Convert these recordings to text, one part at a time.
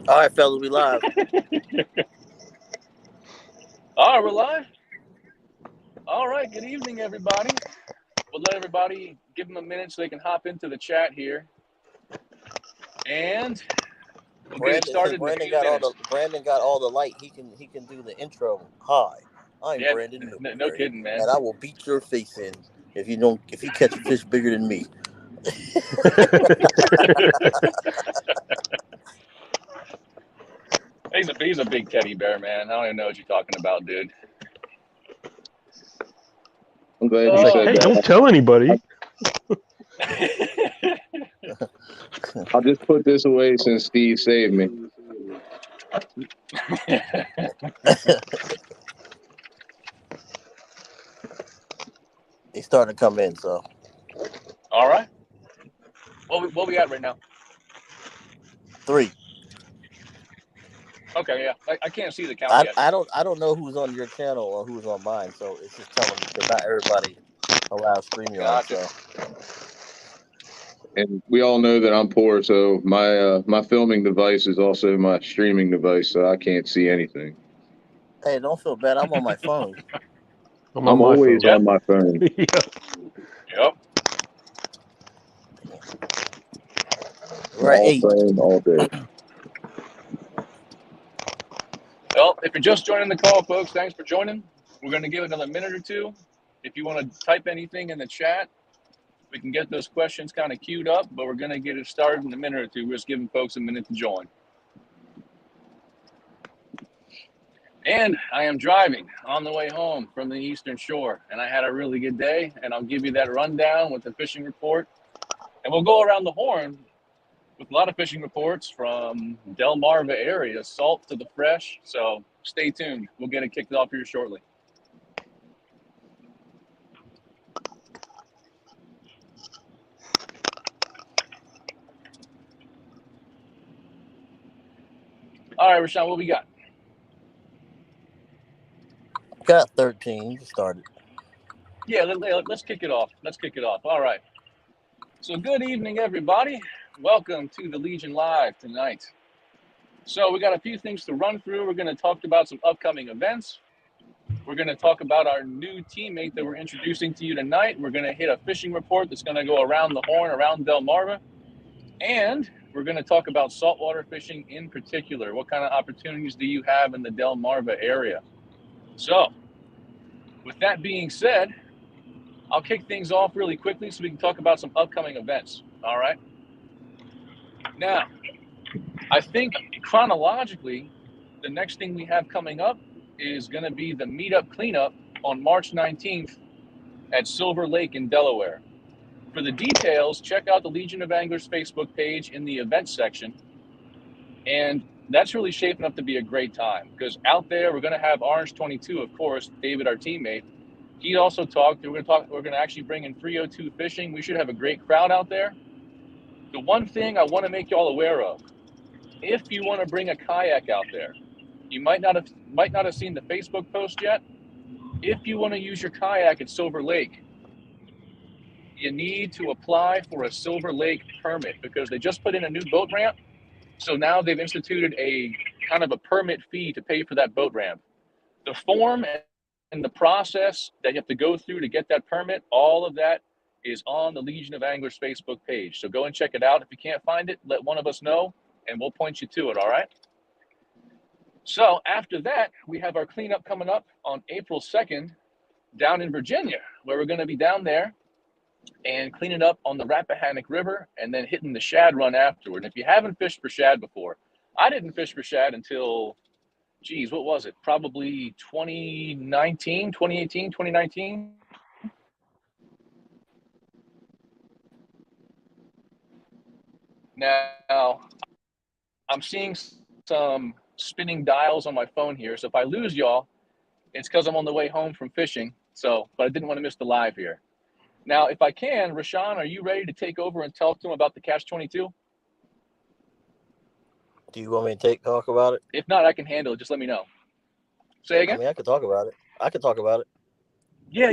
All right, fellas, we live. All right, we're live. All right, good evening, everybody. We'll let everybody give them a minute so they can hop into the chat here, and we'll get it Brandon, since started in a few minutes. Brandon got all the light, he can do the intro. Hi, I'm Yeah, Brandon no Middlebury, kidding, man. and I will beat your face in if you catch a fish bigger than me. He's a big teddy bear, man. I don't even know what you're talking about, dude. I'm glad He's you like, said hey, Oh. don't that. tell anybody. I'll just put this away since Steve saved me. He's starting to come in, so All right. What we at right now? 3. Okay, yeah. I can't see the count yet. I don't know who's on your channel or who's on mine, so it's just telling me because not everybody allows StreamYard. Gotcha. So And we all know that I'm poor, so my filming device is also my streaming device, so I can't see anything. hey, don't feel bad. I'm on my phone. I'm on I'm my always phone. Yeah. on my phone. Yeah. Yep. We're at All 8. phone all day. Well, if you're just joining the call, folks, thanks for joining. We're going to give it another minute or two. If you want to type anything in the chat, we can get those questions kind of queued up, but we're going to get it started in a minute or two. We're just giving folks a minute to join. And I am driving on the way home from the Eastern Shore, and I had a really good day, and I'll give you that rundown with the fishing report. And we'll go around the horn with a lot of fishing reports from Delmarva area, salt to the fresh. So stay tuned. We'll get it kicked off here shortly. All right, Rashawn, what we got? Got 13. You started. Yeah, let's kick it off. Let's kick it off. All right. So good evening, everybody. Welcome to the Legion Live tonight. So we got a few things to run through. We're going to talk about some upcoming events. We're going to talk about our new teammate that we're introducing to you tonight. We're going to hit a fishing report that's going to go around the horn, around Delmarva. And we're going to talk about saltwater fishing in particular. What kind of opportunities do you have in the Delmarva area? So with that being said, I'll kick things off really quickly so we can talk about some upcoming events. All right. Now, I think chronologically, the next thing we have coming up is going to be the meetup cleanup on March 19th at Silver Lake in Delaware. For the details, check out the Legion of Anglers Facebook page in the events section. And that's really shaping up to be a great time because out there we're going to have Orange 22, of course, David, our teammate. He also talked. We're going to actually bring in 302 fishing. We should have a great crowd out there. The one thing I want to make you all aware of, if you want to bring a kayak out there, you might not have seen the Facebook post yet. If you want to use your kayak at Silver Lake, you need to apply for a Silver Lake permit because they just put in a new boat ramp. So now they've instituted a kind of a permit fee to pay for that boat ramp. The form and the process that you have to go through to get that permit, all of that is on the Legion of Anglers Facebook page. So go and check it out. If you can't find it, let one of us know and we'll point you to it, all right? So after that, we have our cleanup coming up on April 2nd down in Virginia, where we're going to be down there and cleaning up on the Rappahannock River and then hitting the shad run afterward. And if you haven't fished for shad before, I didn't fish for shad until, geez, what was it? Probably 2019, 2018, 2019. Now, I'm seeing some spinning dials on my phone here. So if I lose y'all, it's because I'm on the way home from fishing. So, but I didn't want to miss the live here. Now, if I can, Rashawn, are you ready to take over and talk to him about the Catch 22? Do you want me to talk about it? If not, I can handle it. Just let me know. Say again? I mean, I could talk about it. I could talk about it. Yeah.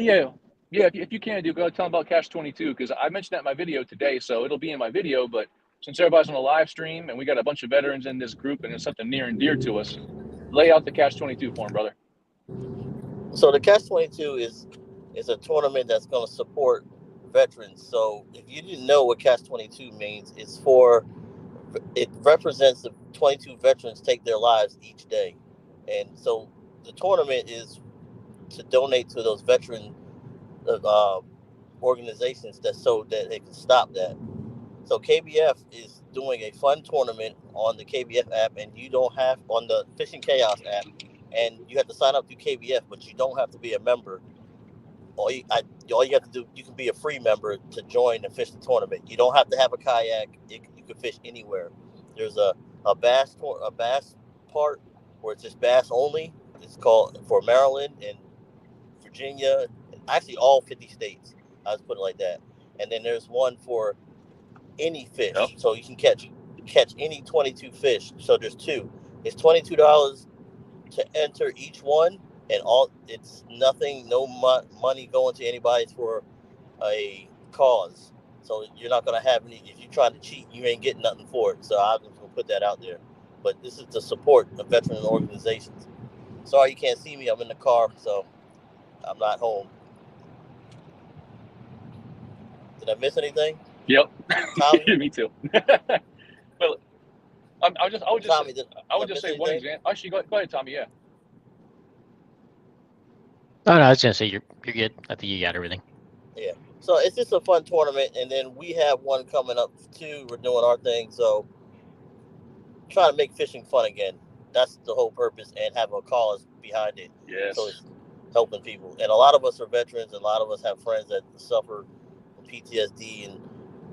If you can, do go tell them about Catch 22 because I mentioned that in my video today, so it'll be in my video. But since everybody's on a live stream and we got a bunch of veterans in this group and it's something near and dear to us, lay out the Catch-22 for them, brother. So the Catch-22 is a tournament that's going to support veterans. So if you didn't know what Catch-22 means, it represents the 22 veterans take their lives each day. And so the tournament is to donate to those veteran organizations so that they can stop that. So KBF is doing a fun tournament on the KBF app, and you don't have on the Fishing Chaos app, and you have to sign up through KBF, but you don't have to be a member. All you have to do, you can be a free member to join and fish the tournament. You don't have to have a kayak. You can fish anywhere. There's a bass part where it's just bass only. It's called for Maryland and Virginia, actually all 50 states. I was putting it like that. And then there's one for any fish, so you can catch any 22 fish. So there's two. It's $22 to enter each one, and it's nothing, no money going to anybody. It's for a cause. So you're not going to have any. If you're trying to cheat, you ain't getting nothing for it. So I'm just going to put that out there. But this is to support the veteran organizations. Sorry you can't see me. I'm in the car, so I'm not home. Did I miss anything? Yep. Tommy? Me too. Well, I would just say one example. Actually, go ahead, Tommy. Yeah. Oh, no, I was gonna say you're good. I think you got everything. Yeah. So it's just a fun tournament, and then we have one coming up too. We're doing our thing, so trying to make fishing fun again. That's the whole purpose, and have a cause behind it. Yes. So it's helping people, and a lot of us are veterans, and a lot of us have friends that suffer from PTSD and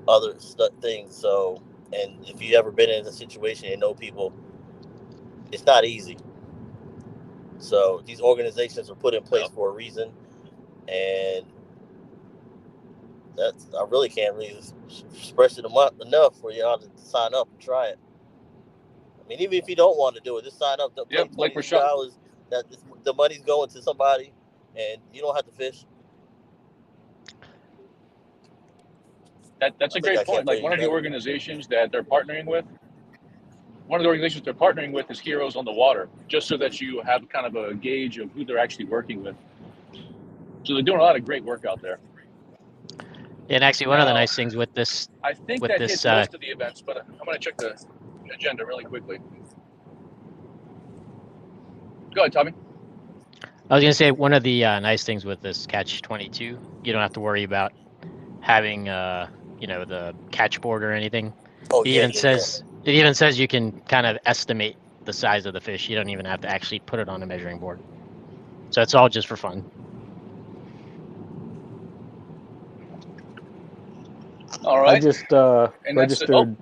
other things. So, and if you've ever been in a situation and know people, it's not easy. So these organizations are put in place for a reason, and I really can't really express it enough for y'all to sign up and try it. I mean, even if you don't want to do it, just sign up. Yep, like $22. That the money's going to somebody, and you don't have to fish. That's a great point. Like one of the organizations that they're partnering with. One of the organizations they're partnering with is Heroes on the Water, just so that you have kind of a gauge of who they're actually working with. So they're doing a lot of great work out there. And actually, one of the nice things with this, I think that hits most of the events, but I'm going to check the agenda really quickly. Go ahead, Tommy. I was going to say one of the nice things with this Catch-22, you don't have to worry about having the catch board or anything. It even says you can kind of estimate the size of the fish. You don't even have to actually put it on a measuring board. So it's all just for fun. All right. I just registered.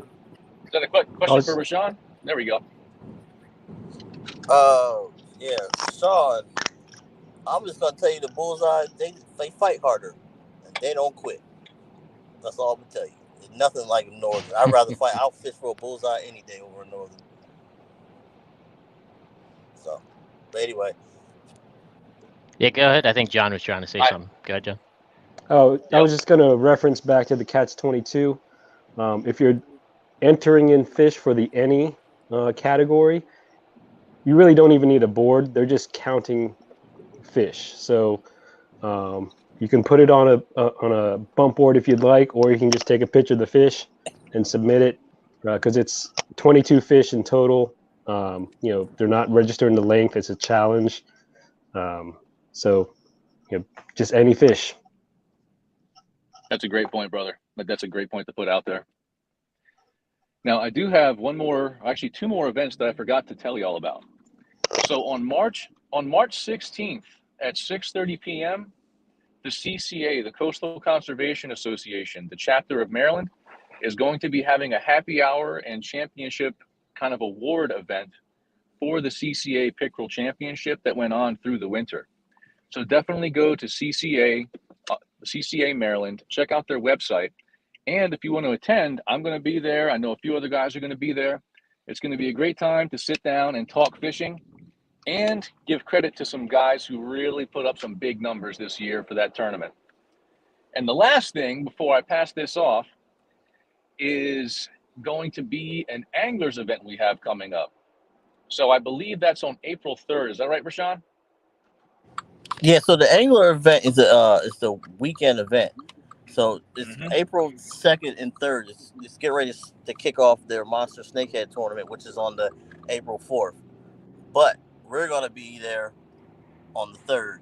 Is that a question for Rashawn? There we go. Yeah, Sean. I'm just gonna tell you the bullseye. They fight harder, and they don't quit. That's all I'm gonna tell you. It's nothing like Northern. I'd rather fight. I'll fish for a bullseye any day over a Northern. So, but anyway. Yeah, go ahead. I think John was trying to say something. Go ahead, John. Oh, I was just gonna reference back to the Catch-22. If you're entering in fish for the any category, you really don't even need a board. They're just counting fish. So you can put it on a bump board if you'd like, or you can just take a picture of the fish and submit it because it's 22 fish in total. They're not registering the length. It's a challenge. So just any fish. That's a great point, brother. That's a great point to put out there. Now, I do have two more events that I forgot to tell you all about. So on March 16th at 6:30 p.m., the CCA, the Coastal Conservation Association, the chapter of Maryland, is going to be having a happy hour and championship kind of award event for the CCA Pickerel Championship that went on through the winter. So definitely go to CCA Maryland, check out their website. And if you want to attend, I'm going to be there. I know a few other guys are going to be there. It's going to be a great time to sit down and talk fishing and give credit to some guys who really put up some big numbers this year for that tournament. And the last thing before I pass this off is going to be an anglers event we have coming up. So I believe that's on April 3rd. Is that right, Rashawn? Yeah, so the angler event is the weekend event. So it's Mm-hmm. April 2nd and 3rd. It's get ready to kick off their Monster Snakehead tournament, which is on the April 4th. But we're gonna be there on the 3rd.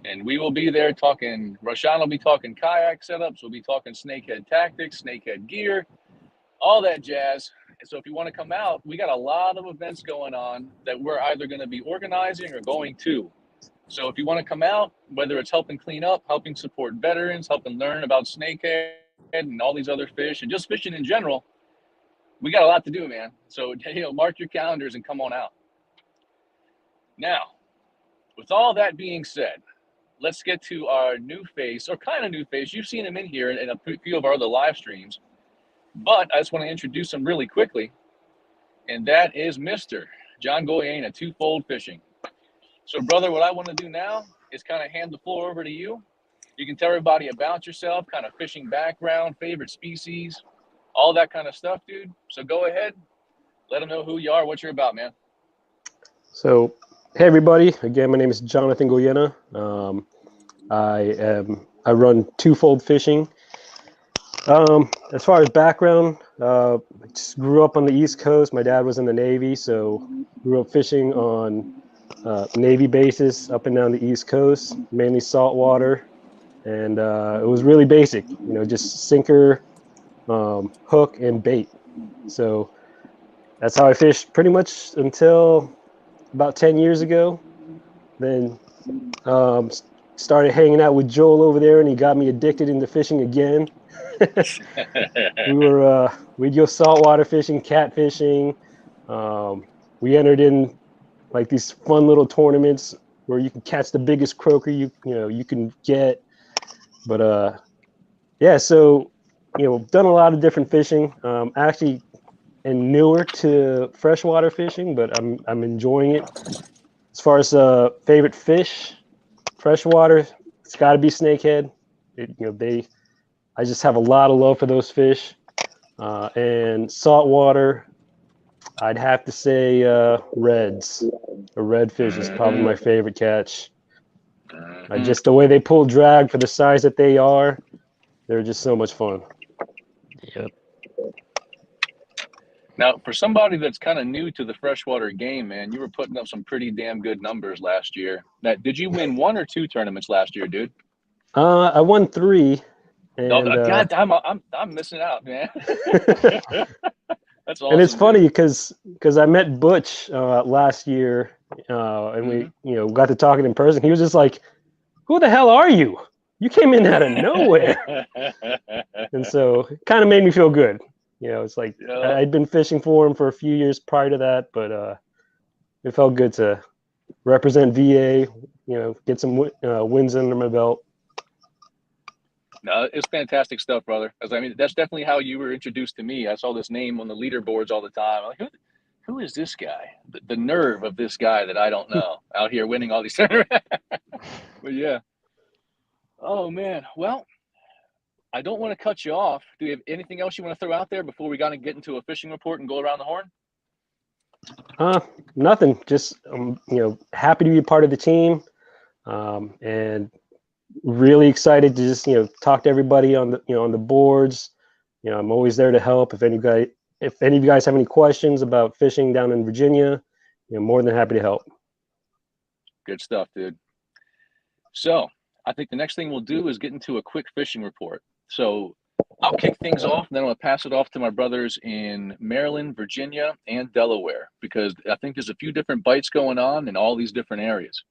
And we will be there talking, Rashawn will be talking kayak setups, we'll be talking snakehead tactics, snakehead gear, all that jazz. And so if you want to come out, we got a lot of events going on that we're either going to be organizing or going to. So if you want to come out, whether it's helping clean up, helping support veterans, helping learn about snakehead and all these other fish, and just fishing in general, we got a lot to do, man. So, mark your calendars and come on out. Now, with all that being said, let's get to our new face, or kind of new face. You've seen him in here in a few of our other live streams, but I just want to introduce him really quickly, and that is Mr. John Goyena, Twofold Fishing. So, brother, what I want to do now is kind of hand the floor over to you. You can tell everybody about yourself, kind of fishing background, favorite species, all that kind of stuff, dude. So go ahead, let them know who you are, what you're about, man. So, hey everybody! Again, my name is Jonathan Goyena. I run Twofold Fishing. As far as background, I just grew up on the East Coast. My dad was in the Navy, so grew up fishing on Navy bases up and down the East Coast, mainly saltwater, and it was really basic, just sinker, hook, and bait. So that's how I fished pretty much until about 10 years ago. Then started hanging out with Joel over there, and he got me addicted into fishing again. We'd go saltwater fishing, catfishing. We entered in like these fun little tournaments where you can catch the biggest croaker you can get. But yeah, so done a lot of different fishing. Actually, and newer to freshwater fishing, but I'm enjoying it. As far as favorite fish, freshwater, it's got to be snakehead. I just have a lot of love for those fish. And saltwater, I'd have to say reds. A redfish is probably my favorite catch. Just the way they pull drag for the size that they are, they're just so much fun. Yep. Now, for somebody that's kind of new to the freshwater game, man, you were putting up some pretty damn good numbers last year. Now, did you win 1 or 2 tournaments last year, dude? I won 3. And, God damn, I'm missing out, man. That's awesome. And it's funny because I met Butch last year, and we got to talking in person. He was just like, "Who the hell are you? You came in out of nowhere." And so it kind of made me feel good. It's like I'd been fishing for him for a few years prior to that, but it felt good to represent VA. Get some wins under my belt. No, it's fantastic stuff, brother. I mean, that's definitely how you were introduced to me. I saw this name on the leaderboards all the time. I'm like, who is this guy? The nerve of this guy that I don't know out here winning all these tournaments. But yeah. Oh, man. Well, I don't want to cut you off. Do you have anything else you want to throw out there before we got to get into a fishing report and go around the horn? Nothing. Just happy to be a part of the team, and really excited to just talk to everybody on the on the boards. I'm always there to help. If any of you guys have any questions about fishing down in Virginia, more than happy to help. Good stuff, dude. So I think the next thing we'll do is get into a quick fishing report. So I'll kick things off, and then I'll pass it off to my brothers in Maryland, Virginia, and Delaware, because I think there's a few different bites going on in all these different areas.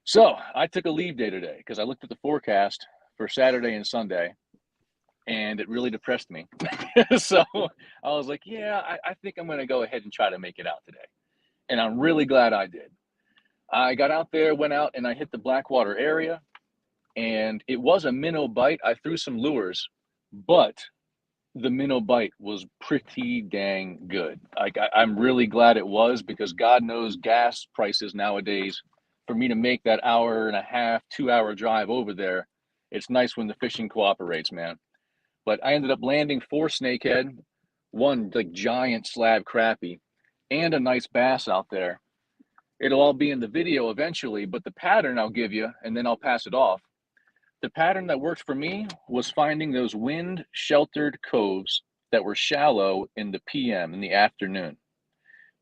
So I took a leave day today because I looked at the forecast for Saturday and Sunday, and it really depressed me. So I was like, yeah, I think I'm going to go ahead and try to make it out today. And I'm really glad I did. I got out there, went out, and I hit the Blackwater area, and it was a minnow bite. I threw some lures, but the minnow bite was pretty dang good. I'm really glad it was, because God knows gas prices nowadays, for me to make that 1.5 hour, 2 hour drive over there, it's nice when the fishing cooperates, man. But I ended up landing 4 snakehead, 1 like giant slab crappie, and a nice bass out there. It'll all be in the video eventually, but the pattern I'll give you, and then I'll pass it off. The pattern that worked for me was finding those wind-sheltered coves that were shallow in the PM, in the afternoon.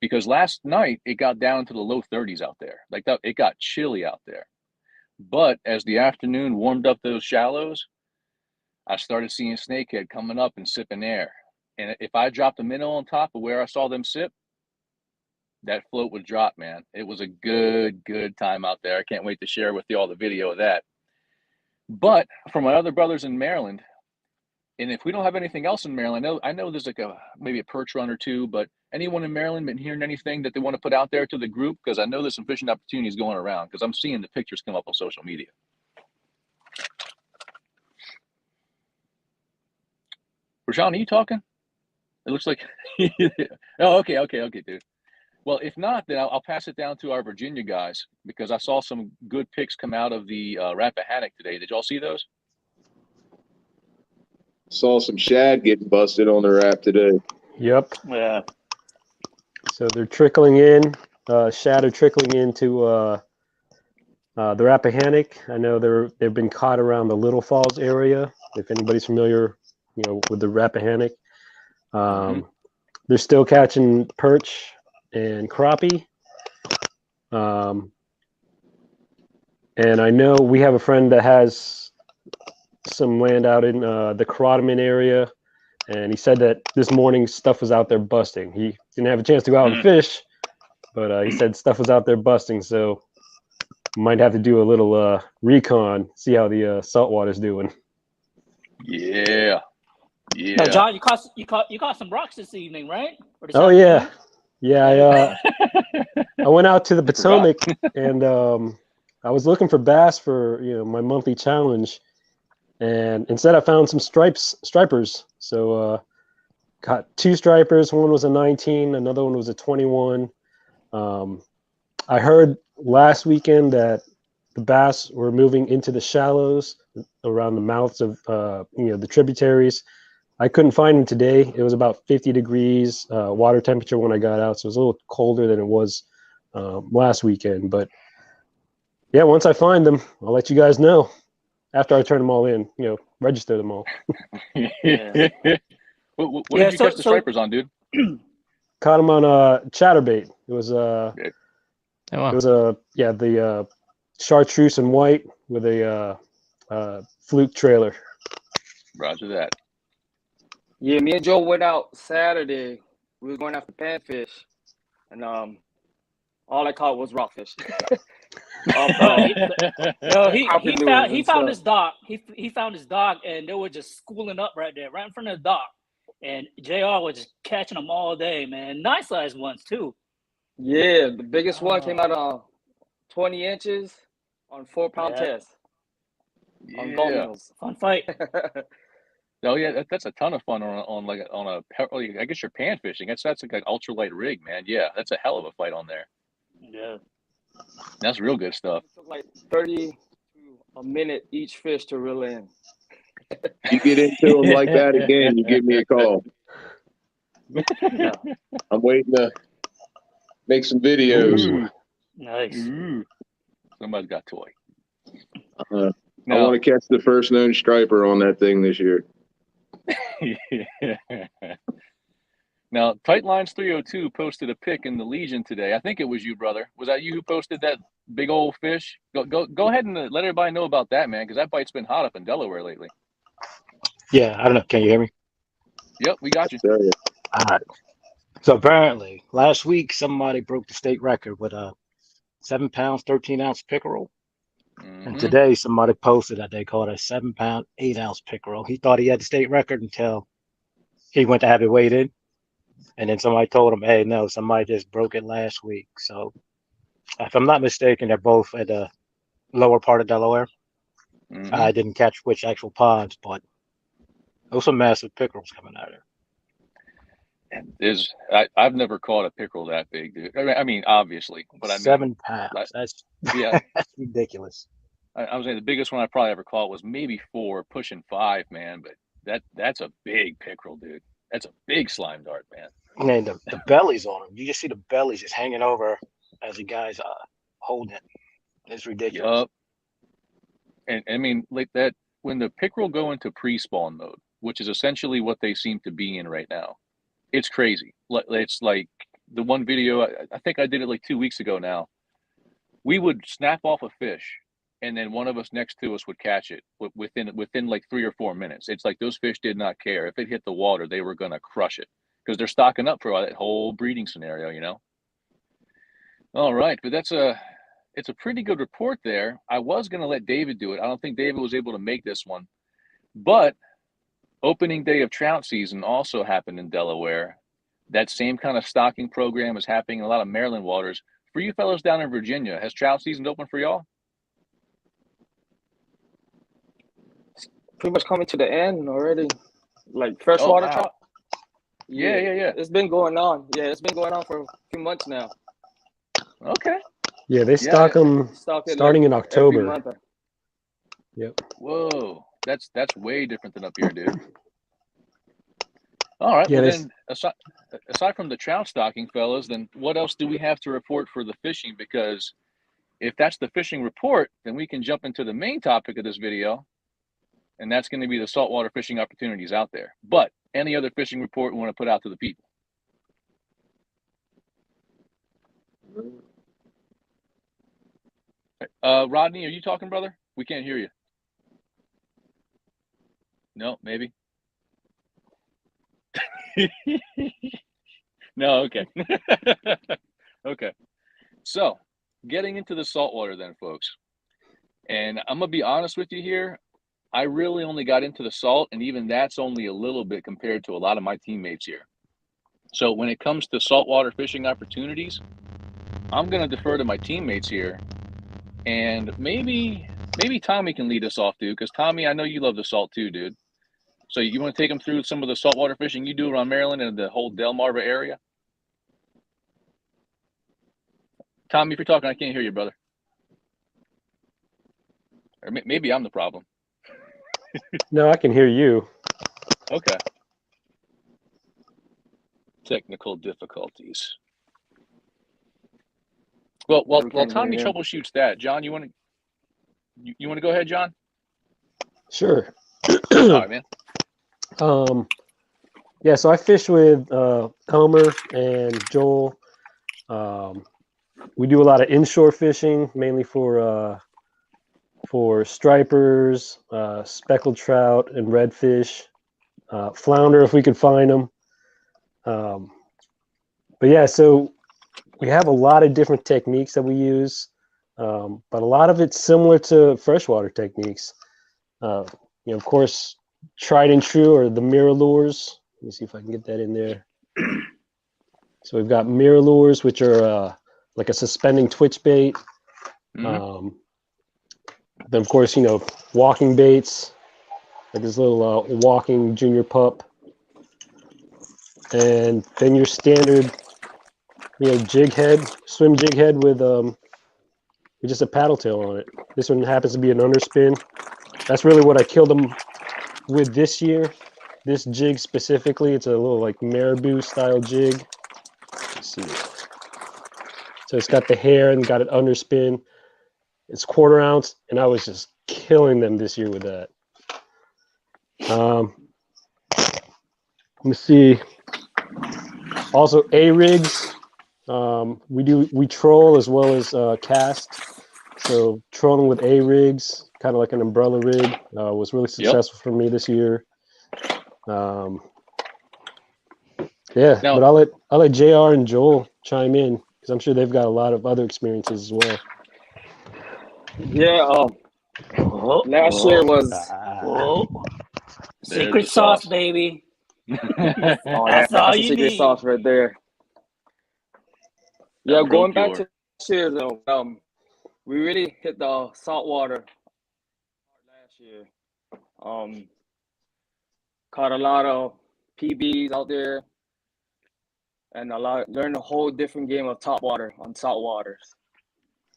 Because last night, it got down to the low 30s out there. Like that, it got chilly out there. But as the afternoon warmed up those shallows, I started seeing snakehead coming up and sipping air. And if I dropped a minnow on top of where I saw them sip, that float would drop, man. It was a good time out there. I can't wait to share with you all the video of that. But for my other brothers in Maryland, and if we don't have anything else in Maryland, I know there's like maybe a perch run or 2, but anyone in Maryland been hearing anything that they want to put out there to the group? Because I know there's some fishing opportunities going around, because I'm seeing the pictures come up on social media. Rashawn, are you talking? It looks like, oh, okay, dude. Well, if not, then I'll pass it down to our Virginia guys, because I saw some good picks come out of the Rappahannock today. Did y'all see those? Saw some shad getting busted on the rap today. Yep. Yeah. So they're trickling in. Shad are trickling into the Rappahannock. I know they've been caught around the Little Falls area. If anybody's familiar, with the Rappahannock, they're still catching perch and crappie. And I know we have a friend that has some land out in the Crottman area, and he said that this morning stuff was out there busting. He didn't have a chance to go out and fish, but he said stuff was out there busting, so might have to do a little recon, see how the saltwater's doing. Yeah. Now, John, you caught some rocks this evening, right? Oh yeah. I went out to the Potomac and I was looking for bass for my monthly challenge, and instead I found some stripers. So got 2 stripers. One was a 19, another one was a 21. I heard last weekend that the bass were moving into the shallows around the mouths of the tributaries. I couldn't find them today. It was about 50 degrees water temperature when I got out, so it was a little colder than it was last weekend. But yeah, once I find them, I'll let you guys know after I turn them all in, register them all. Yeah. What did you catch the stripers on, dude? Caught them on chatterbait. It was the chartreuse and white with a fluke trailer. Roger that. Yeah, me and Joe went out Saturday. We was going after panfish, and all I caught was rockfish. He found his dock. He found his dock, and they were just schooling up right there, right in front of the dock. And JR was just catching them all day, man. Nice sized ones too. Yeah, the biggest one came out on 20 inches on 4-pound test. On bottles. Fun fight. Oh yeah, that's a ton of fun on I guess you're pan fishing. That's like an ultralight rig, man. Yeah, that's a hell of a fight on there. Yeah, that's real good stuff. It took like 30 to a minute each fish to reel in. You get into them like that again, you give me a call. yeah. I'm waiting to make some videos. Ooh. Nice. Ooh. Somebody's got toy. I want to catch the first known striper on that thing this year. Now, Tight Lines 302 posted a pic in the Legion today. I think it was you, brother. Was that you who posted that big old fish? Go ahead and let everybody know about that, man, because that bite's been hot up in Delaware lately. Yeah, I don't know. Can you hear me? Yep, we got you. All right. So apparently, last week somebody broke the state record with a 7 pounds, 13-ounce pickerel. Mm-hmm. And today somebody posted that they caught a 7-pound, 8-ounce pickerel. He thought he had the state record until he went to have it weighed in. And then somebody told him, hey, no, somebody just broke it last week. So if I'm not mistaken, they're both at the lower part of Delaware. Mm-hmm. I didn't catch which actual ponds, but there was some massive pickerels coming out of there. I've never caught a pickerel that big, dude. I mean, obviously, but 7 pounds. That's that's ridiculous. I was saying the biggest one I probably ever caught was maybe 4, pushing 5, man. But That's a big pickerel, dude. That's a big slime dart, man. Man, the bellies on them. You just see the bellies just hanging over as the guys holding it. It's ridiculous. Yup. And I mean, like that, when the pickerel go into pre-spawn mode, which is essentially what they seem to be in right now, it's crazy. It's like the one video, I think I did it like 2 weeks ago now. We would snap off a fish, and then one of us next to us would catch it within like 3 or 4 minutes. It's like those fish did not care. If it hit the water, they were going to crush it because they're stocking up for that whole breeding scenario, you know? All right, but it's a pretty good report there. I was going to let David do it. I don't think David was able to make this one. But opening day of trout season also happened in Delaware. That same kind of stocking program is happening in a lot of Maryland waters. For you fellows down in Virginia, has trout season open for y'all? Pretty much coming to the end already. Like freshwater trout. Yeah. It's been going on. Yeah, it's been going on for a few months now. Okay. Yeah, they stock them starting in October. Yep. Whoa, that's way different than up here, dude. All right. Yeah, well, then aside from the trout stocking, fellas, then what else do we have to report for the fishing? Because if that's the fishing report, then we can jump into the main topic of this video, and that's going to be the saltwater fishing opportunities out there. But any other fishing report we want to put out to the people? Rodney, are you talking, brother? We can't hear you. No, maybe. No, okay. Okay. So, getting into the saltwater then, folks. And I'm going to be honest with you here. I really only got into the salt, and even that's only a little bit compared to a lot of my teammates here. So, when it comes to saltwater fishing opportunities, I'm going to defer to my teammates here. And maybe Tommy can lead us off, dude, because Tommy, I know you love the salt too, dude. So you want to take them through some of the saltwater fishing you do around Maryland and the whole Delmarva area? Tommy, if you're talking, I can't hear you, brother. Or maybe I'm the problem. No, I can hear you. Okay. Technical difficulties. Well, while Tommy troubleshoots that, John, you want to go ahead, John? Sure. All right, man. Yeah, so I fish with Elmer and Joel. We do a lot of inshore fishing, mainly for stripers, speckled trout, and redfish, flounder if we could find them. But yeah, so we have a lot of different techniques that we use, but a lot of it's similar to freshwater techniques. Of course, tried and true are the mirror lures. Let me see if I can get that in there. So we've got mirror lures, which are like a suspending twitch bait. Mm-hmm. Then, of course, walking baits, like this little walking junior pup. And then your standard, jig head, swim jig head with just a paddle tail on it. This one happens to be an underspin. That's really what I killed them with this year. This jig specifically, it's a little like marabou style jig. Let's see. So it's got the hair and got an underspin. It's 1/4 ounce, and I was just killing them this year with that. Let me see. Also, A-rigs. We troll as well as cast. So trolling with A-rigs, kind of like an umbrella rig, was really successful for me this year. Yeah, but I'll let JR and Joel chime in because I'm sure they've got a lot of other experiences as well. Yeah, last year was secret sauce, baby. That's all you secret need. Sauce right there. Yeah, going back to this year though, we really hit the saltwater last year. Caught a lot of PBs out there, and learned a whole different game of topwater on saltwaters.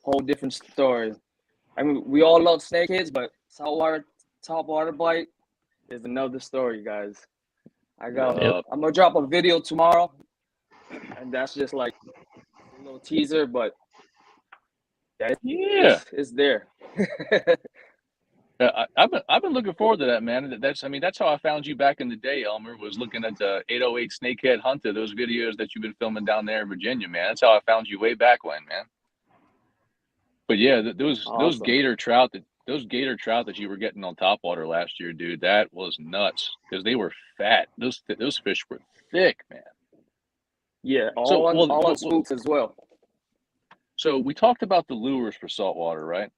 Whole different story. I mean, we all love snakeheads, but topwater bite is another story, guys. I'm gonna drop a video tomorrow, and that's just like a little teaser, but it's there. I've been looking forward to that, man. That's how I found you back in the day, Elmer, was looking at the 808 Snakehead Hunter, those videos that you've been filming down there in Virginia, man. That's how I found you way back when, man. But yeah, those gator trout that you were getting on topwater last year, dude, that was nuts because they were fat. Those fish were thick, man. Yeah, all on spooks as well. So we talked about the lures for saltwater, right?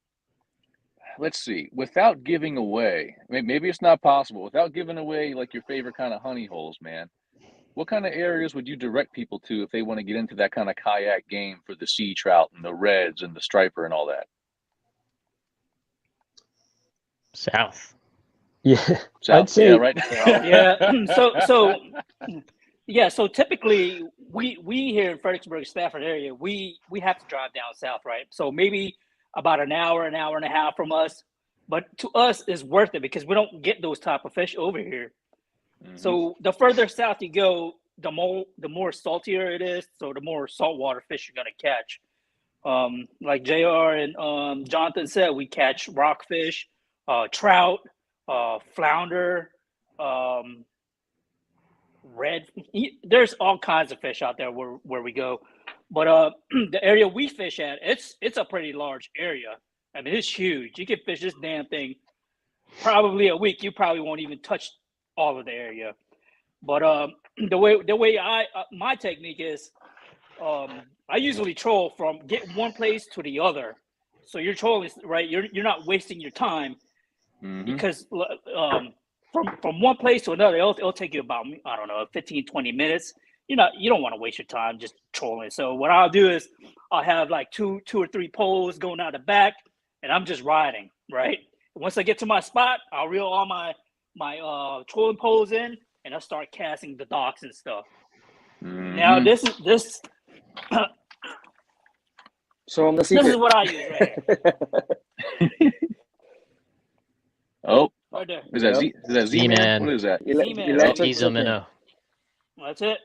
Let's see. Without giving away, maybe it's not possible. Without giving away like your favorite kind of honey holes, man. What kind of areas would you direct people to if they want to get into that kind of kayak game for the sea trout and the reds and the striper and all that? South. Yeah, South. I'd say, yeah, right. Yeah. So typically, we here in Fredericksburg, Stafford area, we have to drive down south, right? So maybe about an hour and a half from us, but to us it's worth it because we don't get those type of fish over here. Mm-hmm. So the further south you go, the more saltier it is. So the more saltwater fish you're gonna catch. Like JR and Jonathan said, we catch rockfish, trout, flounder, red. There's all kinds of fish out there where we go. But the area we fish at, it's a pretty large area. I mean, it's huge. You can fish this damn thing probably a week. You probably won't even touch all of the area. But the way my technique is, I usually troll from get one place to the other. So you're trolling, right? You're not wasting your time, because from one place to another, it'll take you about, I don't know, 15, 20 minutes. You don't want to waste your time just trolling. So what I'll do is I'll have like two or three poles going out the back, and I'm just riding, right? Once I get to my spot, I'll reel all my trolling poles in, and I'll start casting the docks and stuff. Mm-hmm. Now this so on the secret. This is what I use right here. Oh, right there. Is that Z-Man? What is that? Z-Man. That's it.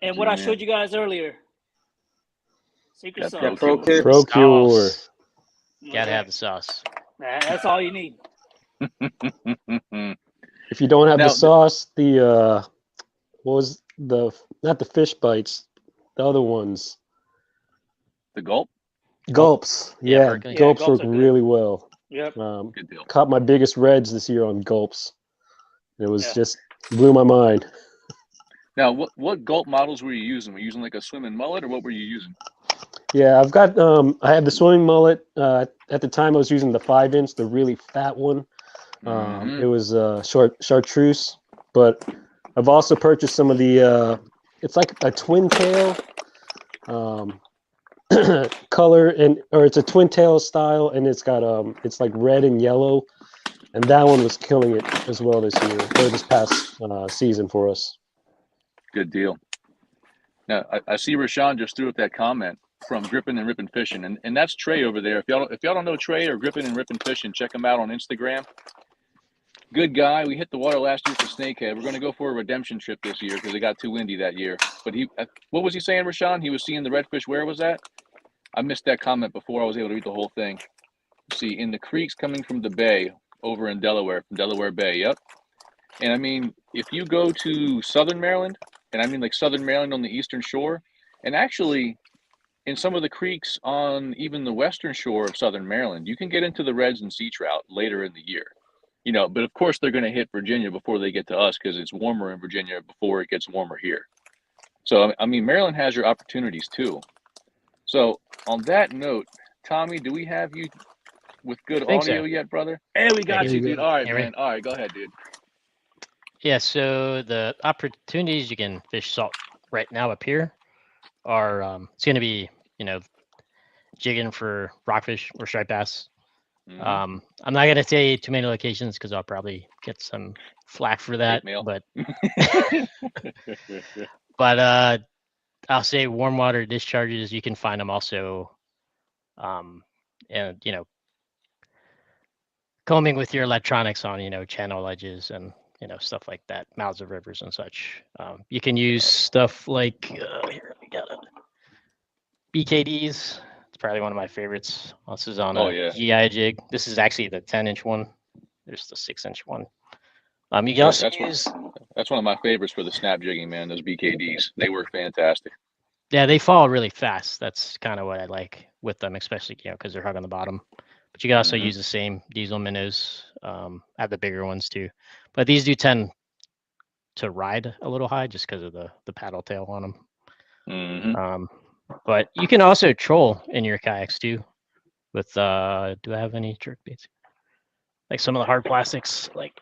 And what I showed you guys earlier. Secret sauce. Procure. Gotta have the sauce. That's all you need. If you don't have the sauce, what was not the fish bites, the other ones. The gulp? Gulps. Yeah, gulps work really well. Yep. Good deal. Caught my biggest reds this year on gulps. It was just blew my mind. Now, what gulp models were you using? Were you using like a swimming mullet, or what were you using? Yeah, I've got I had the swimming mullet. At the time I was using the 5-inch, the really fat one. It was chartreuse, but I've also purchased some of the it's like a twin tail color, or it's a twin tail style, and it's got it's like red and yellow, and that one was killing it as well this year, or this past season for us. Good deal. Now I see Rashawn just threw up that comment from Grippin' and Rippin' Fishing, and that's Trey over there. If y'all don't know Trey or Grippin' and Rippin' Fishing, check him out on Instagram. Good guy. We hit the water last year for snakehead. We're going to go for a redemption trip this year because it got too windy that year. But what was he saying, Rashawn? He was seeing the redfish. Where was that? I missed that comment before I was able to read the whole thing. See, in the creeks coming from the bay over in Delaware, from Delaware Bay. Yep. And I mean, if you go to Southern Maryland, and I mean like Southern Maryland on the eastern shore, and actually in some of the creeks on even the western shore of Southern Maryland, you can get into the reds and sea trout later in the year. But of course they're going to hit Virginia before they get to us because it's warmer in Virginia before it gets warmer here. So, I mean, Maryland has your opportunities too. So on that note, Tommy, do we have you with good audio yet, brother? Hey, we got you, dude. All right, man. All right, go ahead, dude. Yeah, so the opportunities you can fish salt right now up here are it's going to be, jigging for rockfish or striped bass. I'm not going to say too many locations because I'll probably get some flack for that. But I'll say warm water discharges. You can find them also, and combing with your electronics on, channel edges and stuff like that, mouths of rivers and such. You can use stuff like here we got it. BKDs. It's probably one of my favorites. This is on a GI jig. This is actually the 10-inch one. There's the 6-inch one. You can also use. That's one of my favorites for the snap jigging, man. Those BKDs, they work fantastic. Yeah, they fall really fast. That's kind of what I like with them, especially because they're hard on the bottom. But you can also use the same diesel minnows. Have the bigger ones too, but these do tend to ride a little high just because of the paddle tail on them. But you can also troll in your kayaks too. With do I have any jerk baits? Like some of the hard plastics, like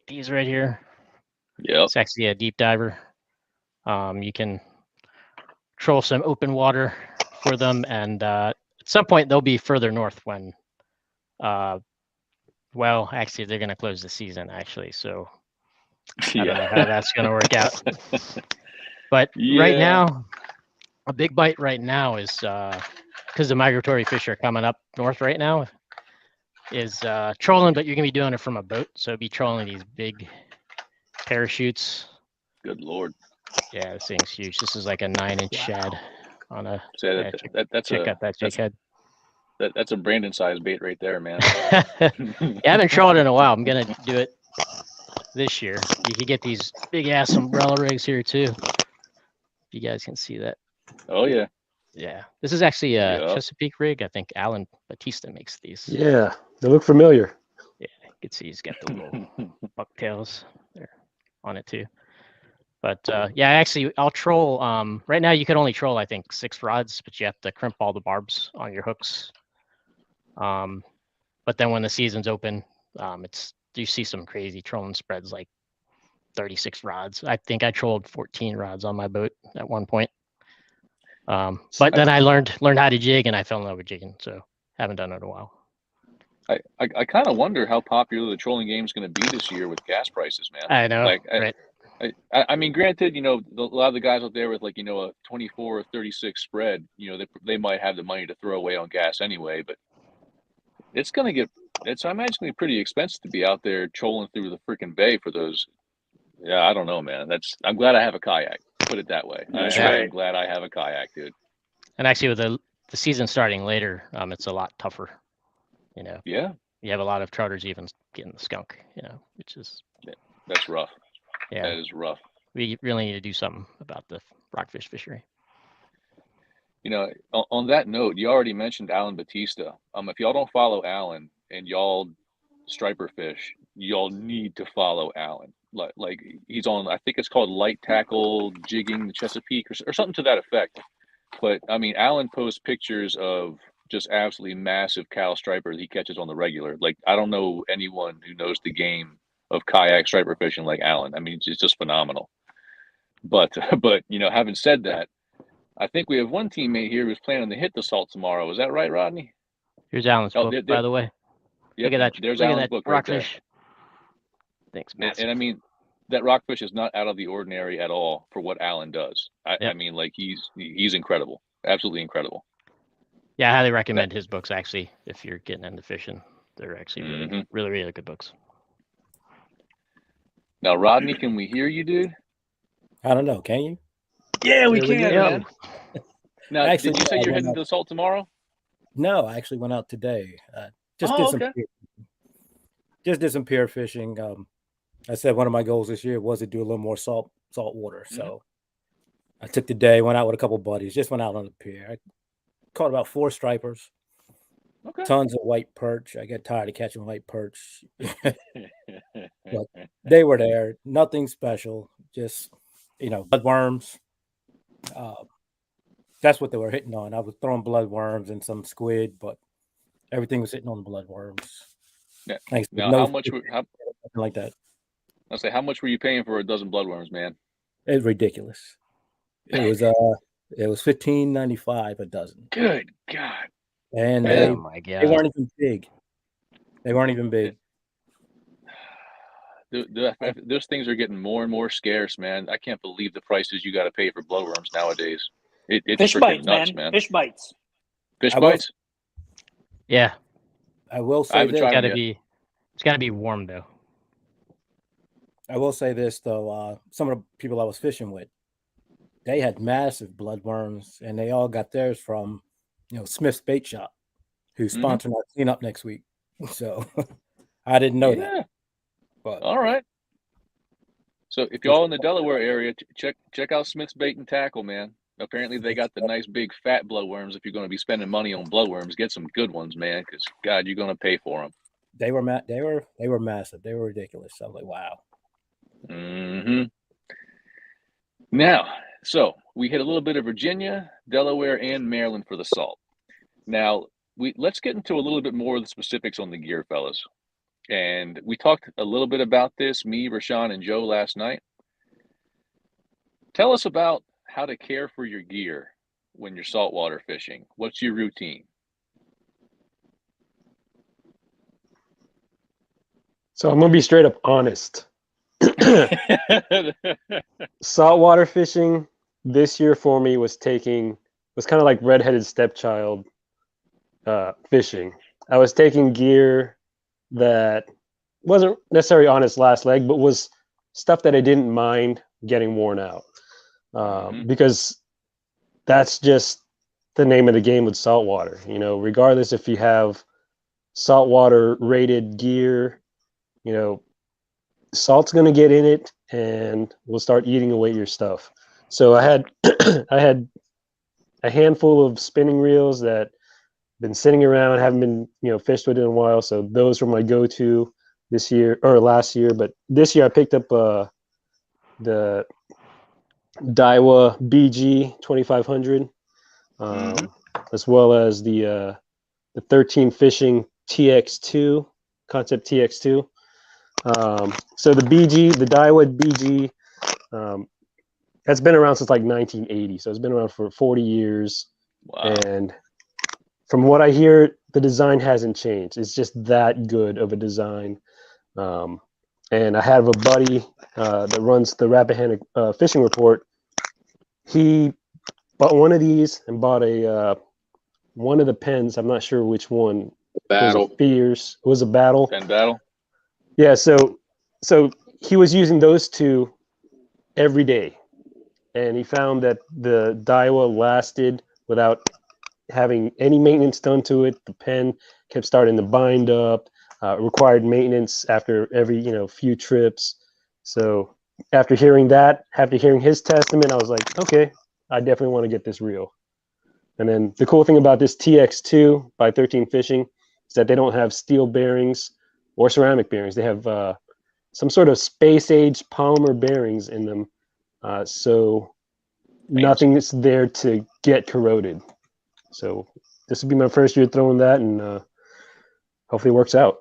these right here. Yeah, it's actually a deep diver. You can troll some open water for them, and at some point they'll be further north when well, actually they're going to close the season actually, so I don't know how that's going to work out. But right now, a big bite right now is because the migratory fish are coming up north right now, is trolling, but you're going to be doing it from a boat, so be trolling these big parachutes. Good Lord. Yeah, this thing's huge. This is like a 9-inch shad on a. That's a Brandon size bait right there, man. I haven't trolled in a while. I'm gonna do it this year. You can get these big ass umbrella rigs here too. You guys can see that. Oh yeah. Yeah, this is actually a Chesapeake rig. I think Alan Batista makes these. Yeah, they look familiar. Yeah, you can see he's got the little bucktails there on it too. But yeah, actually, I'll troll. Right now, you can only troll, I think, 6 rods, but you have to crimp all the barbs on your hooks. But then when the season's open, you see some crazy trolling spreads, like 36 rods. I think I trolled 14 rods on my boat at one point. But then I learned how to jig, and I fell in love with jigging, so haven't done it in a while. I kind of wonder how popular the trolling game is going to be this year with gas prices, man. I know, right? I mean, granted, a lot of the guys out there with like, a 24 or 36 spread, they might have the money to throw away on gas anyway, but it's going to get, I imagine it's going to be pretty expensive to be out there trolling through the freaking bay for those. Yeah, I don't know, man. I'm glad I have a kayak. Put it that way. I'm glad I have a kayak, dude. And actually, with the season starting later, it's a lot tougher. Yeah. You have a lot of trouters even getting the skunk. Which is. That's rough. Yeah, that is rough. We really need to do something about the rockfish fishery. On that note, you already mentioned Alan Batista. If y'all don't follow Alan and y'all striper fish, y'all need to follow Alan. Like he's on, I think it's called Light Tackle Jigging the Chesapeake or something to that effect. But I mean, Alan posts pictures of just absolutely massive cow stripers he catches on the regular. Like, I don't know anyone who knows the game of kayak striper fishing like Alan. I mean, it's just phenomenal. But having said that, I think we have one teammate here who's planning to hit the salt tomorrow. Is that right, Rodney? Here's Alan's book, by the way. Yep, look at that. There's look Alan's at that book rockfish. right there. Thanks, and I mean, that rockfish is not out of the ordinary at all for what Alan does. I mean, like he's incredible, absolutely incredible. Yeah, I highly recommend his books. Actually, if you're getting into fishing, they're actually really, really good books. Now, Rodney, can we hear you, dude? I don't know. Can you? Yeah, we can, man. Now, actually, did you say you're heading to the salt tomorrow? No, I actually went out today. Just did some pier fishing. I said one of my goals this year was to do a little more salt water. So I took the day, went out with a couple buddies, just went out on the pier. I caught about 4 stripers, tons of white perch. I get tired of catching white perch. But they were there. Nothing special, just, bloodworms. That's what they were hitting on. I was throwing bloodworms and some squid, but everything was hitting on the bloodworms. Yeah. Now, how much like that? I'll say, how much were you paying for a dozen bloodworms, man? It was ridiculous. It was $15.95 a dozen. Good God! And oh my God, they weren't even big. They weren't even big. Those things are getting more and more scarce, man. I can't believe the prices you got to pay for bloodworms nowadays. It's fish bites, nuts, man. Fish bites. Fish bites. Yeah, I will say this. Gotta be. It's got to be warm though. I will say this though, some of the people I was fishing with, they had massive bloodworms, and they all got theirs from, Smith's Bait Shop, who's sponsoring our cleanup next week. So I didn't know that. But all right. So if y'all in the Delaware area, check out Smith's Bait and Tackle, man. Apparently they got the nice big fat blowworms. If you're going to be spending money on blowworms, get some good ones, man, because God, you're going to pay for them. They were massive. They were ridiculous. I was like, wow. Now, so we hit a little bit of Virginia, Delaware, and Maryland for the salt. Now let's get into a little bit more of the specifics on the gear, fellas. And we talked a little bit about this, me, Rashawn, and Joe last night. Tell us about how to care for your gear when you're saltwater fishing. What's your routine? So I'm gonna be straight up honest. Saltwater fishing this year for me was kind of like redheaded stepchild fishing. I was taking gear that wasn't necessarily on its last leg, but was stuff that I didn't mind getting worn out. Because that's just the name of the game with saltwater. Regardless if you have saltwater rated gear, salt's going to get in it and will start eating away your stuff. So I had I had a handful of spinning reels that been sitting around, haven't been fished with in a while. So those were my go-to this year or last year. But this year I picked up the Daiwa BG 2500, as well as the 13 Fishing TX2 Concept TX2. So the Daiwa BG, has been around since like 1980. So it's been around for 40 years. Wow. And from what I hear, the design hasn't changed. It's just that good of a design. And I have a buddy that runs the Rappahannock Fishing Report. He bought one of these and bought one of the pens. I'm not sure which one. Battle. It was a Battle. Pen Battle. Yeah. So he was using those two every day, and he found that the Daiwa lasted without having any maintenance done to it. The pen kept starting to bind up. Required maintenance after every few trips. So after hearing his testament, I was like, okay, I definitely want to get this reel. And then the cool thing about this TX2 by 13 Fishing is that they don't have steel bearings or ceramic bearings. They have some sort of space age polymer bearings in them. So nothing is there to get corroded. So this will be my first year throwing that, and hopefully it works out.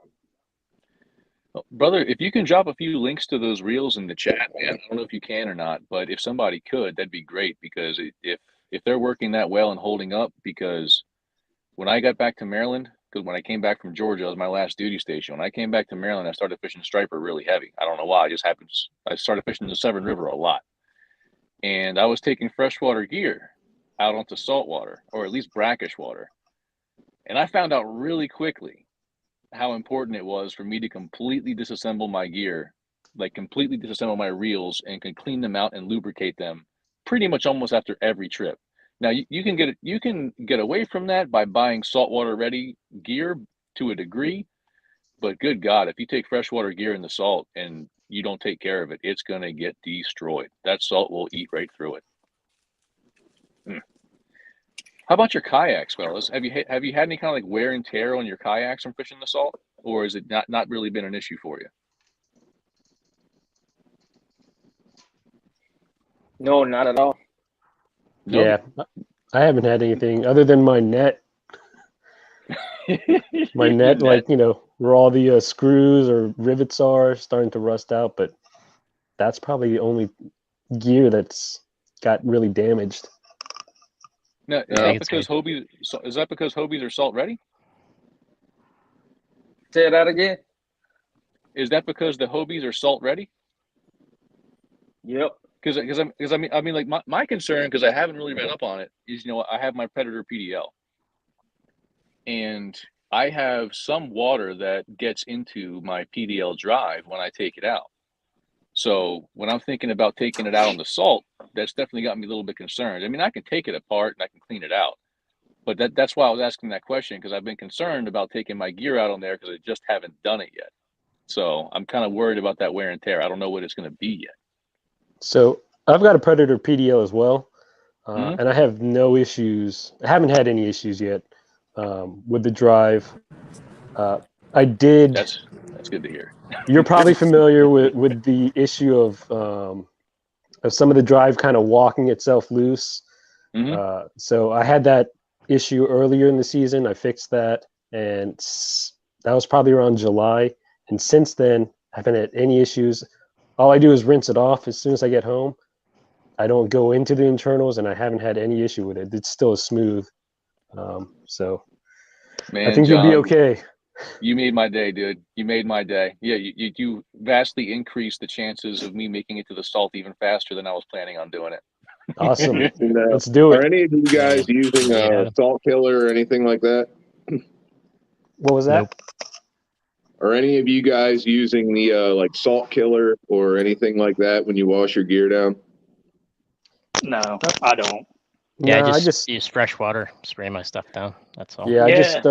Brother, if you can drop a few links to those reels in the chat, man, I don't know if you can or not, but if somebody could, that'd be great, because if they're working that well and holding up, because when I got back to Maryland, because when I came back from Georgia, it was my last duty station. When I came back to Maryland, I started fishing striper really heavy. I don't know why. It just happens. I started fishing the Severn River a lot. And I was taking freshwater gear out onto saltwater, or at least brackish water. And I found out really quickly how important it was for me to completely disassemble my gear, like completely disassemble my reels, and can clean them out and lubricate them pretty much almost after every trip. Now you can get away from that by buying saltwater ready gear to a degree, but good God, if you take freshwater gear in the salt and you don't take care of it, it's gonna get destroyed. That salt will eat right through it. How about your kayaks, fellas? Have you had any kind of like wear and tear on your kayaks from fishing the salt, or has it not really been an issue for you? No, not at all. Nope. Yeah, I haven't had anything other than my net. My net, like where all the screws or rivets are starting to rust out, but that's probably the only gear that's got really damaged. Now, is that because Hobies are salt ready? Say that again. Is that because the Hobies are salt ready? Yep. Because I mean like my concern, because I haven't really read up on it, is I have my Predator PDL, and I have some water that gets into my PDL drive when I take it out. So when I'm thinking about taking it out on the salt, that's definitely got me a little bit concerned. I mean, I can take it apart and I can clean it out, but that's why I was asking that question, because I've been concerned about taking my gear out on there because I just haven't done it yet. So I'm kind of worried about that wear and tear. I don't know what it's going to be yet. So I've got a Predator PDL as well, and I have no issues. I haven't had any issues yet with the drive. I did. That's good to hear. You're probably familiar with the issue of some of the drive kind of walking itself loose. So I had that issue earlier in the season. I fixed that, and that was probably around July. And since then, I haven't had any issues. All I do is rinse it off as soon as I get home. I don't go into the internals, and I haven't had any issue with it. It's still smooth. So Man, I think John, you'll be okay. You made my day, dude. You made my day. Yeah, you vastly increased the chances of me making it to the salt even faster than I was planning on doing it. Awesome. Let's do it. Are any of you guys using Salt Killer or anything like that? What was that? Nope. Are any of you guys using the like Salt Killer or anything like that when you wash your gear down? No, I don't. Yeah, No, I just use fresh water, spray my stuff down. That's all. Yeah, I just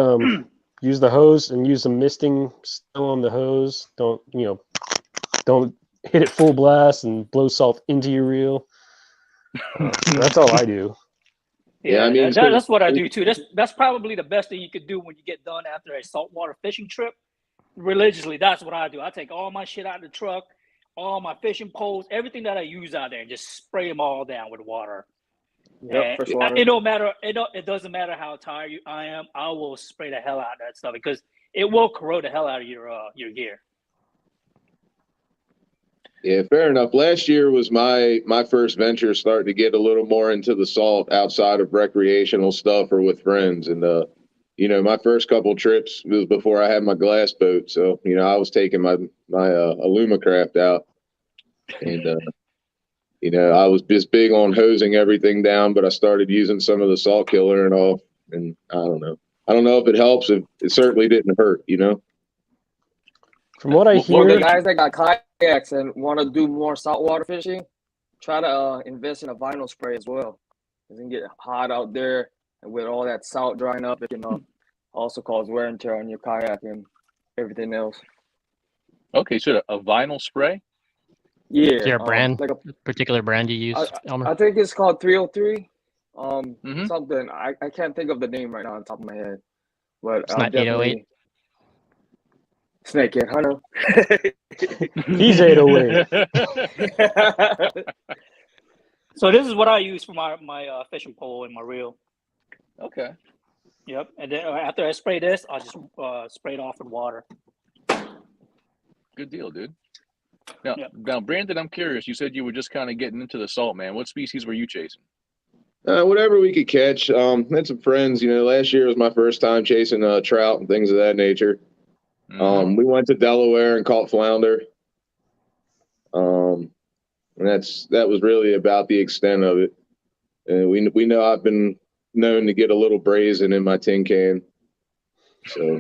use the hose and use the misting still on the hose. Don't hit it full blast and blow salt into your reel. That's all I do. Yeah, I mean, that's what I do too. That's probably the best thing you could do when you get done after a saltwater fishing trip. Religiously, that's what I do. I take all my shit out of the truck, all my fishing poles, everything that I use out there, and just spray them all down with water. Yep, fresh water. It don't matter. It doesn't matter how tired I am. I will spray the hell out of that stuff because it will corrode the hell out of your gear. Yeah, fair enough. Last year was my first venture starting to get a little more into the salt outside of recreational stuff or with friends. And, my first couple trips was before I had my glass boat. So, I was taking my Alumacraft out. And, I was just big on hosing everything down, but I started using some of the Salt Killer and all. And I don't know. I don't know if it helps. It certainly didn't hurt, From what I hear, for the guys that got kayaks and want to do more saltwater fishing, try to invest in a vinyl spray as well. It can get hot out there, and with all that salt drying up, it can also cause wear and tear on your kayak and everything else. Okay, so a vinyl spray? Yeah. Is there a brand, like a particular brand you use, Elmer? I think it's called 303. Something I can't think of the name right now on top of my head, but it's not 808. Snakehead, I know. He's 808. So this is what I use for my fishing pole and my reel. Okay. Yep. And then after I spray this, I'll just spray it off with water. Good deal, dude. Now, Brandon, I'm curious. You said you were just kind of getting into the salt, man. What species were you chasing? Whatever we could catch. Had some friends. Last year was my first time chasing trout and things of that nature. We went to Delaware and caught flounder. And that was really about the extent of it. And we know I've been known to get a little brazen in my tin can. So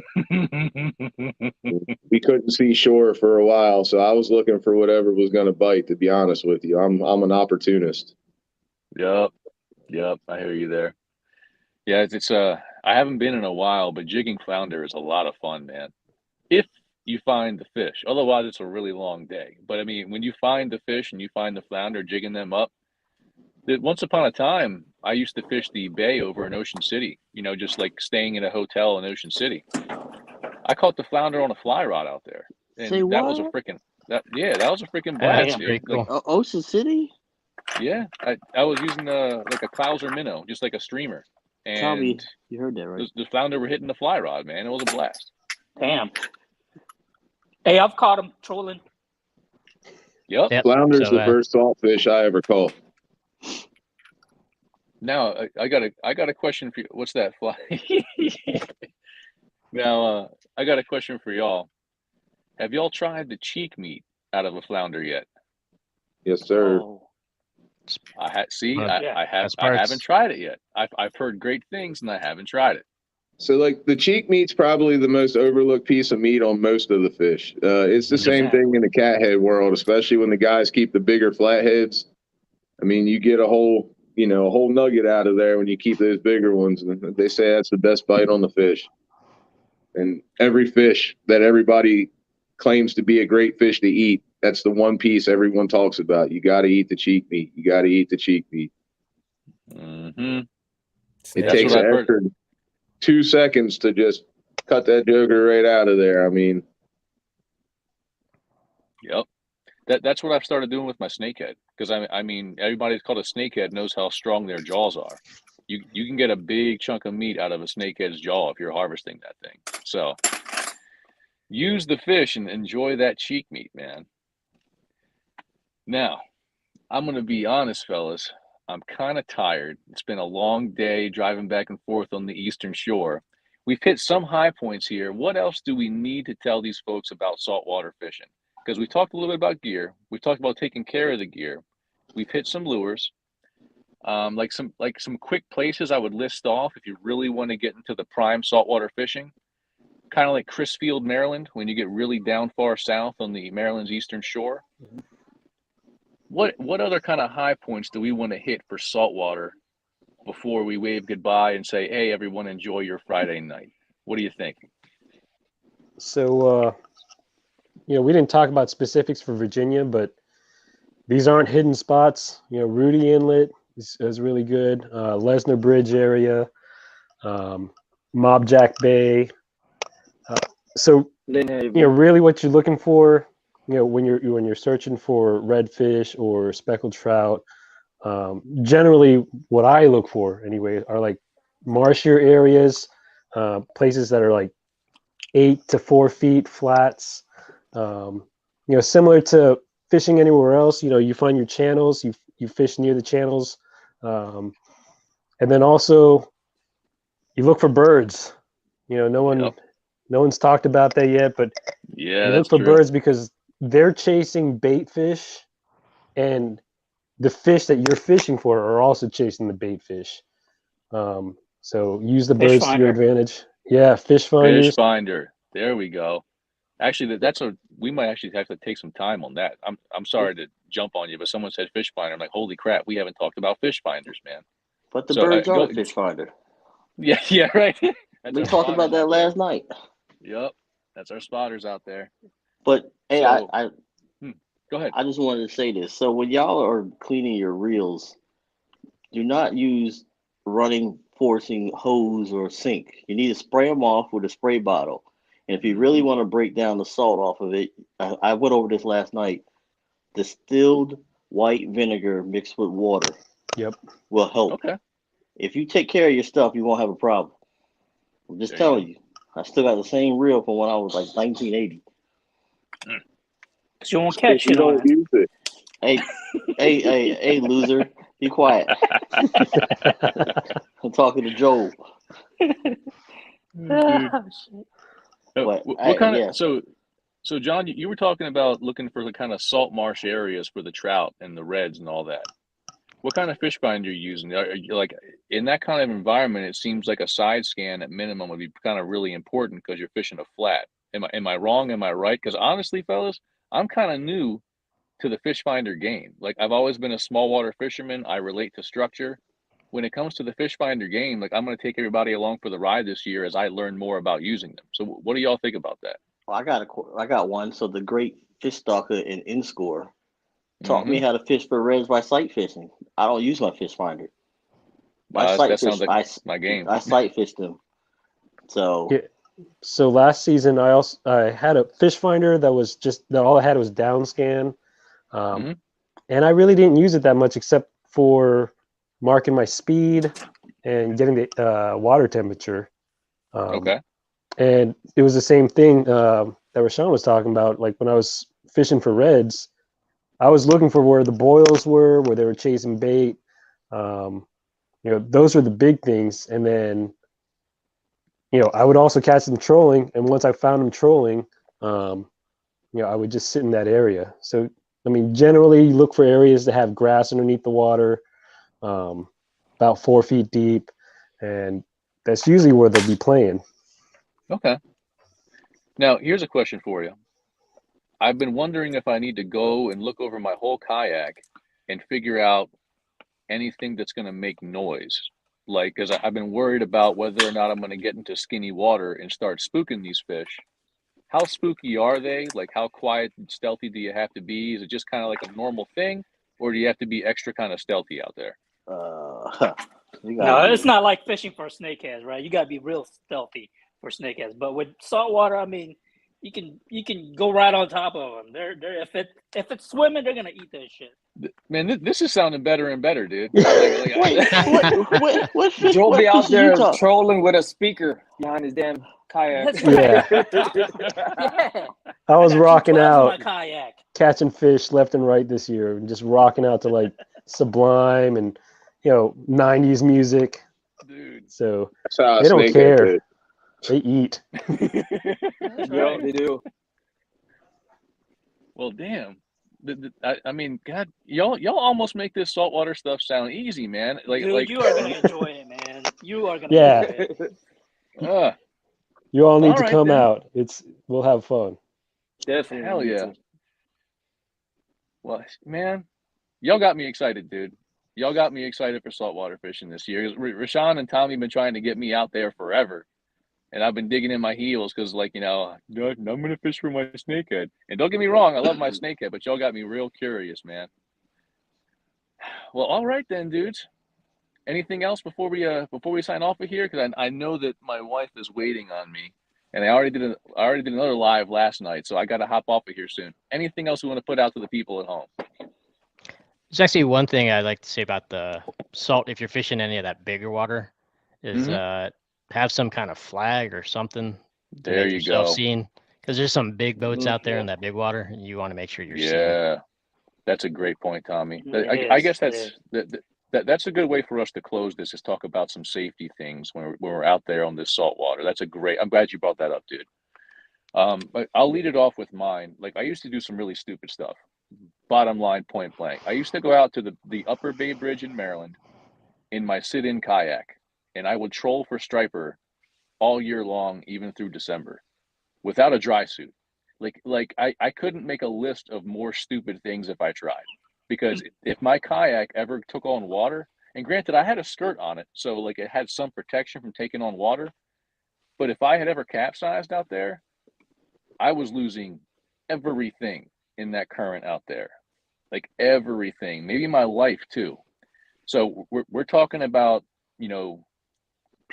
we couldn't see shore for a while. So I was looking for whatever was going to bite, to be honest with you. I'm an opportunist. Yep. I hear you there. Yeah, it's I haven't been in a while, but jigging flounder is a lot of fun, man. If you find the fish, otherwise it's a really long day. But I mean, when you find the fish and you find the flounder, jigging them up. Once upon a time, I used to fish the bay over in Ocean City. Just like staying in a hotel in Ocean City. I caught the flounder on a fly rod out there, and that was a freaking that was a freaking blast, dude. Cool. Like, Ocean City. Yeah, I was using like a Clouser minnow, just like a streamer. And Tommy, you heard that right? The flounder were hitting the fly rod, man. It was a blast. Damn. Hey, I've caught them trolling. Yep. Flounder's the first saltfish I ever caught. Now I got a question for you. What's that fly? Now I got a question for y'all. Have y'all tried the cheek meat out of a flounder yet? Yes, sir. Oh. I haven't tried it yet. I've heard great things and I haven't tried it. So, like, the cheek meat's probably the most overlooked piece of meat on most of the fish. It's the same 100%. thing in the cathead world, especially when the guys keep the bigger flatheads. I mean, you get a whole nugget out of there when you keep those bigger ones. And they say that's the best bite on the fish. And every fish that everybody claims to be a great fish to eat, that's the one piece everyone talks about. You got to eat the cheek meat. You got to eat the cheek meat. Mm-hmm. It takes an extra 2 seconds to just cut that joker right out of there. I mean, yep. That's what I've started doing with my snakehead, because I mean everybody that's called a snakehead knows how strong their jaws are. You can get a big chunk of meat out of a snakehead's jaw if you're harvesting that thing. So use the fish and enjoy that cheek meat, man. Now, I'm gonna be honest, fellas. I'm kind of tired. It's been a long day driving back and forth on the Eastern Shore. We've hit some high points here. What else do we need to tell these folks about saltwater fishing? Because we talked a little bit about gear. We've talked about taking care of the gear. We've hit some lures. Like some quick places I would list off if you really want to get into the prime saltwater fishing. Kind of like Crisfield, Maryland, when you get really down far south on the Maryland's Eastern Shore. What other kind of high points do we want to hit for saltwater before we wave goodbye and say, hey, everyone, enjoy your Friday night? What do you think? So, we didn't talk about specifics for Virginia, but these aren't hidden spots. Rudy Inlet is really good. Lesnar Bridge area, Mob Jack Bay. So, really what you're looking for, when you're searching for redfish or speckled trout, generally what I look for anyway are like marshier areas, places that are like 8 to 4 feet flats. Similar to fishing anywhere else, you find your channels, you fish near the channels, and then also you look for birds. No one's talked about that yet, but yeah, you look for birds because they're chasing bait fish, and the fish that you're fishing for are also chasing the bait fish. So use the birds to your advantage. Yeah, fish finders. Fish finder. There we go. Actually, we might actually have to take some time on that. I'm sorry to jump on you, but someone said fish finder. I'm like, holy crap, we haven't talked about fish finders, man. But the birds are a fish finder. Yeah, right. We talked about that last night. Yep, that's our spotters out there. But hey, So, go ahead. I just wanted to say this. So when y'all are cleaning your reels, do not use running, forcing hose or sink. You need to spray them off with a spray bottle. And if you really want to break down the salt off of it, I went over this last night. Distilled white vinegar mixed with water. Yep. Will help. Okay. If you take care of your stuff, you won't have a problem. I'm just telling you. I still got the same reel from when I was like 1980. Because you won't catch it on it. Hey, loser. Be quiet. I'm talking to Joel. What kind of so John, you were talking about looking for the kind of salt marsh areas for the trout and the reds and all that. What kind of fish finder are you using? Are you, like, in that kind of environment, it seems like a side scan at minimum would be kind of really important because you're fishing a flat. Am I wrong? Am I right? Because honestly, fellas, I'm kind of new to the fish finder game. Like, I've always been a small water fisherman. I relate to structure. When it comes to the fish finder game, like, I'm going to take everybody along for the ride this year as I learn more about using them. So what do y'all think about that? Well, I got one. So the great fish stalker in InScore taught me how to fish for reds by sight fishing. I don't use my fish finder. Sounds like my game. I sight fished them. So yeah. So last season I had a fish finder that was all I had was down scan, and I really didn't use it that much except for marking my speed and getting the water temperature. Okay. And it was the same thing that Rashawn was talking about. Like when I was fishing for reds, I was looking for where the boils were, where they were chasing bait. Those were the big things. And then, I would also catch them trolling. And once I found them trolling, I would just sit in that area. So, I mean, generally you look for areas that have grass underneath the water, about 4 feet deep. And That's usually where they'll be playing. Okay. Now, here's a question for you. I've been wondering if I need to go and look over my whole kayak and figure out anything that's going to make noise. Like, because I've been worried about whether or not I'm going to get into skinny water and start spooking these fish. How spooky are they? Like, how quiet and stealthy do you have to be? Is it just kind of like a normal thing, or do you have to be extra kind of stealthy out there? No, it's not like fishing for snakeheads, right? You got to be real stealthy for snakeheads. But with saltwater, I mean, you can go right on top of them. They're if it's swimming, they're gonna eat that shit. Man, this is sounding better and better, dude. Joe be out there trolling with a speaker behind his damn kayak. Yeah. Yeah. I was rocking out, my kayak. catching fish left and right this year, and just rocking out to like Sublime and 90s music. Dude. So they don't care. They eat. Yeah, they do. Well, damn. I mean, God, y'all almost make this saltwater stuff sound easy, man. Dude, you are gonna enjoy it, man. You are gonna enjoy it. You all need to come out. We'll have fun. Definitely. Hell yeah. Well, man, y'all got me excited, dude. Y'all got me excited for saltwater fishing this year. Rashawn and Tommy have been trying to get me out there forever. And I've been digging in my heels because, I'm going to fish for my snakehead. And don't get me wrong, I love my snakehead, but y'all got me real curious, man. Well, all right then, dudes. Anything else before we sign off of here? Because I know that my wife is waiting on me, and I already did another live last night, so I got to hop off of here soon. Anything else we want to put out to the people at home? There's actually one thing I'd like to say about the salt. If you're fishing any of that bigger water, is have some kind of flag or something to make yourself seen, because there's some big boats out there in that big water, and you want to make sure you're seen. Yeah, that's a great point, Tommy. I guess that's a good way for us to close this, is talk about some safety things when we're out there on this salt water. I'm glad you brought that up, dude. But I'll lead it off with mine. Like, I used to do some really stupid stuff. Bottom line, point blank. I used to go out to the Upper Bay Bridge in Maryland in my sit-in kayak, and I would troll for striper all year long, even through December, without a dry suit. I couldn't make a list of more stupid things if I tried, because if my kayak ever took on water, and granted I had a skirt on it, so it had some protection from taking on water, but if I had ever capsized out there, I was losing everything in that current out there, everything, maybe my life too. So we're talking about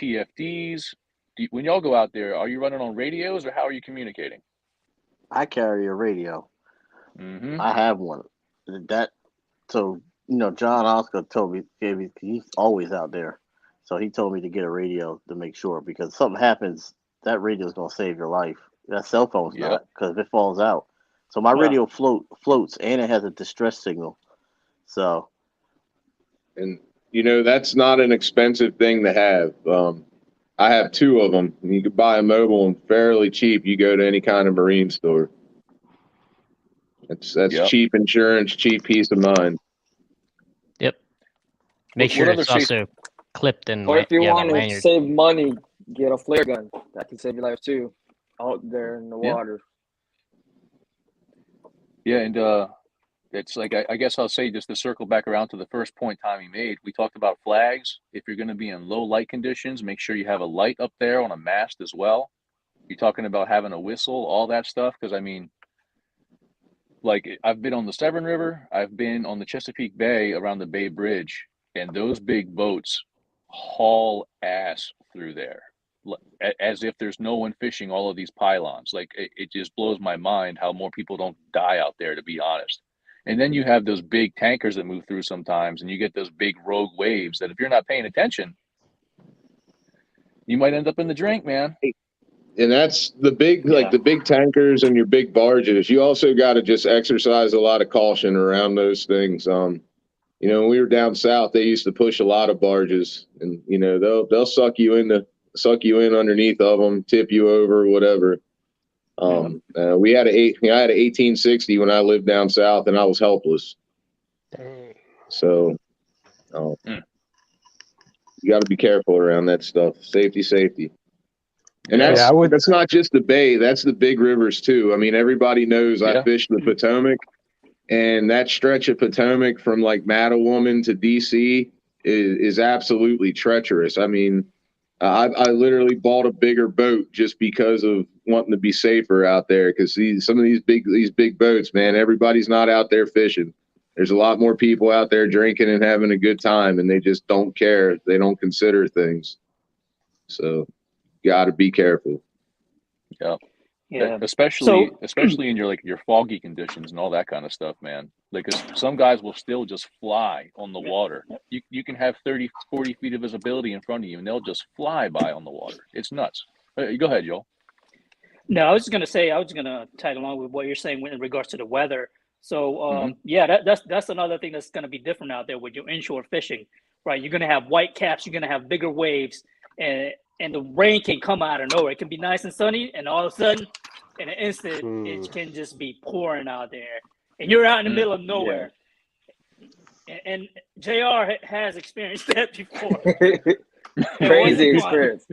PFDs. When y'all go out there, are you running on radios, or how are you communicating? I carry a radio. I have one. John Oscar told me, he's always out there, so he told me to get a radio to make sure, because if something happens, that radio is gonna save your life. That cell phone's not, because if it falls out. So my radio floats, and it has a distress signal. So, and that's not an expensive thing to have. I have two of them. You could buy a mobile one fairly cheap. You go to any kind of marine store. That's cheap insurance, cheap peace of mind. Yep. Make sure it's also clipped and or if you want to save money, get a flare gun. That can save your life too, out there in the water. Yeah, and it's I guess I'll say, just to circle back around to the first point Tommy made, we talked about flags. If you're going to be in low light conditions, make sure you have a light up there on a mast as well. You're talking about having a whistle, all that stuff, because I've been on the Severn River, I've been on the Chesapeake Bay around the Bay Bridge, and those big boats haul ass through there, as if there's no one fishing all of these pylons. It just blows my mind how more people don't die out there, to be honest. And then you have those big tankers that move through sometimes, and you get those big rogue waves that if you're not paying attention, you might end up in the drink, man. And that's the big, the big tankers and your big barges. You also got to just exercise a lot of caution around those things. When we were down south, they used to push a lot of barges, and they'll suck you in underneath of them, tip you over, whatever. We had I had an 1860 when I lived down south, and I was helpless. Dang. So, You got to be careful around that stuff. Safety. And Yeah. that's not just the Bay. That's the big rivers too. I mean, everybody knows I fished the Potomac, and that stretch of Potomac from like Mattawoman to DC is absolutely treacherous. I mean, I literally bought a bigger boat just because of wanting to be safer out there. Because some of these big boats, man, everybody's not out there fishing. There's a lot more people out there drinking and having a good time, and they just don't care. They don't consider things. So, got to be careful. Yeah. Especially in your foggy conditions and all that kind of stuff, man. Like, 'cause some guys will still just fly on the water. You can have 30, 40 feet of visibility in front of you, and they'll just fly by on the water. It's nuts. Go ahead, Joel. No, I was going to tag along with what you're saying in regards to the weather. So, that's another thing that's going to be different out there with your inshore fishing, right? You're going to have white caps, you're going to have bigger waves, and the rain can come out of nowhere. It can be nice and sunny, and all of a sudden, in an instant, it can just be pouring out there, and you're out in the middle of nowhere. Yeah. And JR has experienced that before. Crazy experience.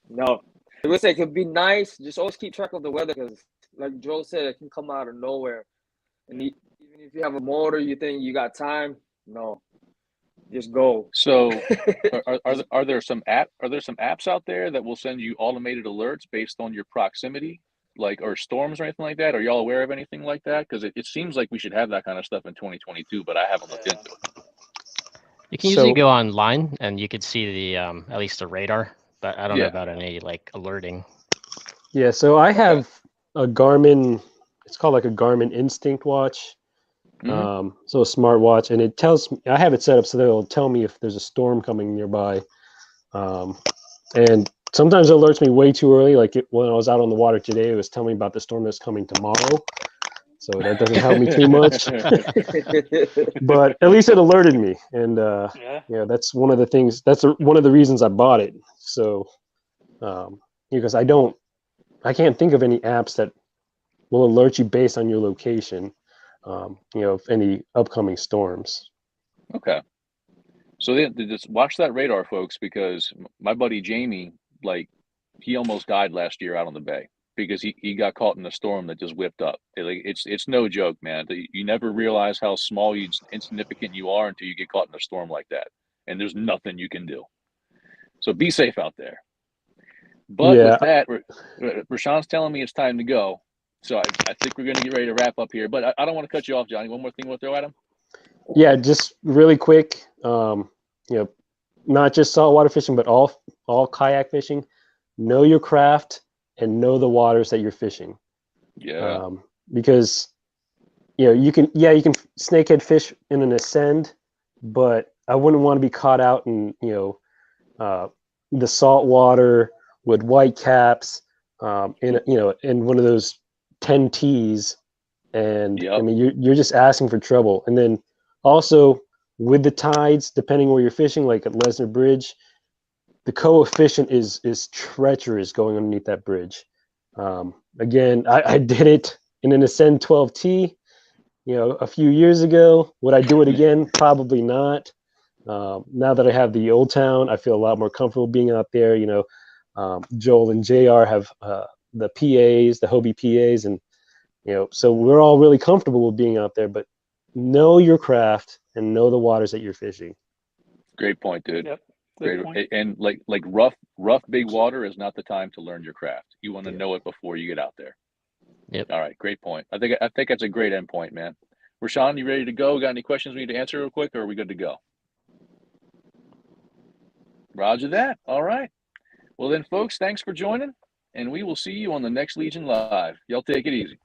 No, I would say it could be nice. Just always keep track of the weather, because, like Joe said, it can come out of nowhere. And even if you have a motor, you think you got time, no, just go. So, are there some apps out there that will send you automated alerts based on your proximity, like, or storms or anything like that? Are y'all aware of anything like that? Because it seems like we should have that kind of stuff in 2022, but I haven't looked into it. You can usually go online and you could see the at least the radar, but I don't know about any like alerting. Yeah, so I have a Garmin. It's called like a Garmin Instinct watch. So a smart watch, and it tells me, I have it set up so that it'll tell me if there's a storm coming nearby. And sometimes it alerts me way too early. Like when I was out on the water today, it was telling me about the storm that's coming tomorrow. So that doesn't help me too much. But at least it alerted me. And that's one of the things, that's one of the reasons I bought it. So because I can't think of any apps that will alert you based on your location. Of any upcoming storms. Okay. So they just watch that radar, folks, because my buddy Jamie, like, he almost died last year out on the bay because he got caught in a storm that just whipped up. It's no joke, man. You never realize how small insignificant you are until you get caught in a storm like that, and there's nothing you can do. So be safe out there. But with that, Rashawn's telling me it's time to go. So I think we're going to get ready to wrap up here, but I don't want to cut you off, Johnny. One more thing we'll throw at him. Yeah, just really quick. Not just saltwater fishing, but all kayak fishing. Know your craft and know the waters that you're fishing. Yeah. Because you can snakehead fish in an ascend, but I wouldn't want to be caught out in the salt water with white caps in one of those 10 T's, and I mean you're just asking for trouble. And then also with the tides, depending where you're fishing, like at Lesnar Bridge, the coefficient is treacherous going underneath that bridge. Again, I did it in an Ascend 12T, a few years ago. Would I do it again? Probably not. Now that I have the Old Town, I feel a lot more comfortable being out there. Joel and JR have the PAs, the Hobie PAs, and so we're all really comfortable with being out there. But know your craft and know the waters that you're fishing. Great point, dude. Yep. Great point. And like rough big water is not the time to learn your craft. You want to know it before you get out there. Yep. All right, great point. I think that's a great end point, man. Rashawn, you ready to go? Got any questions we need to answer real quick, or are we good to go? Roger that. All right. Well then, folks, thanks for joining, and we will see you on the next Legion Live. Y'all take it easy.